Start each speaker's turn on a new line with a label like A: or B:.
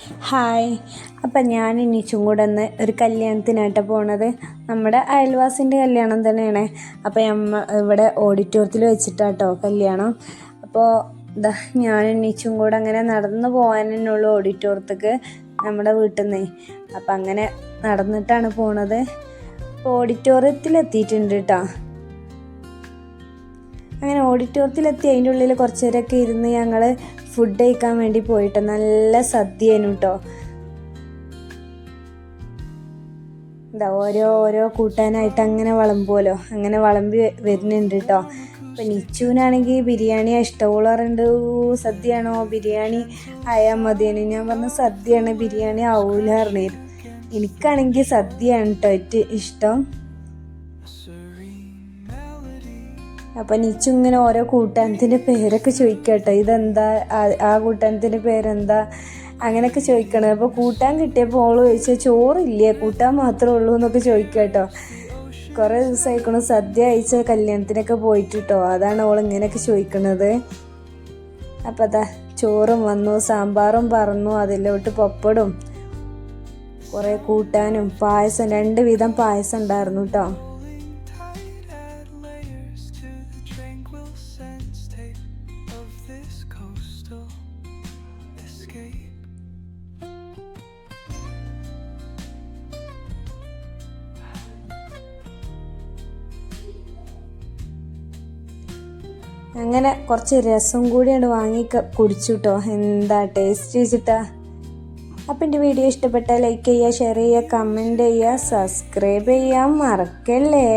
A: Hi. അപ്പം ഞാൻ ഇനിച്ചും കൂടെ ഒന്ന് ഒരു കല്യാണത്തിനായിട്ട് പോണത്. നമ്മുടെ അയൽവാസിൻ്റെ കല്യാണം തന്നെയാണ്. അപ്പോൾ ഇവിടെ ഓഡിറ്റോറിയത്തിൽ വെച്ചിട്ടാട്ടോ കല്യാണം. അപ്പോൾ ഇതാ ഞാൻ ഇനിച്ചും കൂടെ അങ്ങനെ നടന്നു പോകാൻ തന്നെയുള്ളൂ ഓഡിറ്റോറിയത്തേക്ക് നമ്മുടെ വീട്ടിൽ നിന്ന്. അപ്പം അങ്ങനെ നടന്നിട്ടാണ് പോണത്. അപ്പോൾ ഓഡിറ്റോറിയത്തിൽ എത്തിയിട്ടുണ്ട് കേട്ടോ. അങ്ങനെ ഓഡിറ്റോറിയത്തിലെത്തി അതിൻ്റെ ഉള്ളിൽ കുറച്ച് നേരമൊക്കെ ഇരുന്ന് ഞങ്ങൾ ഫുഡ് കഴിക്കാൻ വേണ്ടി പോയിട്ട് നല്ല സദ്യയായിരുന്നു കേട്ടോ. എന്താ ഓരോ കൂട്ടാനായിട്ട് അങ്ങനെ വിളമ്പുമല്ലോ, അങ്ങനെ വിളമ്പി വരുന്നുണ്ട് കേട്ടോ. അപ്പം നിച്ചുവിനാണെങ്കിൽ ബിരിയാണിയാണ് ഇഷ്ടമുള്ളവരുണ്ട്. സദ്യയാണോ ബിരിയാണി ആയാൽ മതിയാണ്. ഞാൻ പറഞ്ഞ സദ്യയാണ് ബിരിയാണി ആവൂല പറഞ്ഞിരുന്നു. എനിക്കാണെങ്കിൽ സദ്യയാണ് കേട്ടോ ഏറ്റവും ഇഷ്ടം. അപ്പം നിച്ചു ഇങ്ങനെ ഓരോ കൂട്ടാനത്തിൻ്റെ പേരൊക്കെ ചോദിക്കുക കേട്ടോ. ഇതെന്താ, ആ കൂട്ടാനത്തിൻ്റെ പേരെന്താ, അങ്ങനെയൊക്കെ ചോദിക്കണം. അപ്പോൾ കൂട്ടാൻ കിട്ടിയപ്പോൾ ഓള് ചോദിച്ചാൽ ചോറില്ലേ, കൂട്ടാൻ മാത്രമേ ഉള്ളൂ എന്നൊക്കെ ചോദിക്കുക കേട്ടോ. കുറേ ദിവസമായിക്കണം സദ്യ അയച്ച കല്യാണത്തിനൊക്കെ പോയിട്ട് കേട്ടോ. അതാണ് ഓൾ ഇങ്ങനെയൊക്കെ ചോദിക്കണത്. അപ്പം അതാ ചോറും വന്നു, സാമ്പാറും പറന്നു, അതിലോട്ട് പപ്പടും കുറേ കൂട്ടാനും പായസം, 2 വിധം പായസം ഉണ്ടായിരുന്നു കേട്ടോ. അങ്ങനെ കുറച്ച് രസം കൂടിയാണ് വാങ്ങി കുടിച്ചു കേട്ടോ. എന്താ ടേസ്റ്റ് വെച്ചിട്ടാ. അപ്പം എൻ്റെ വീഡിയോ ഇഷ്ടപ്പെട്ടാൽ ലൈക്ക് ചെയ്യുക, ഷെയർ ചെയ്യുക, കമൻറ്റ് ചെയ്യുക, സബ്സ്ക്രൈബ് ചെയ്യാൻ മറക്കല്ലേ.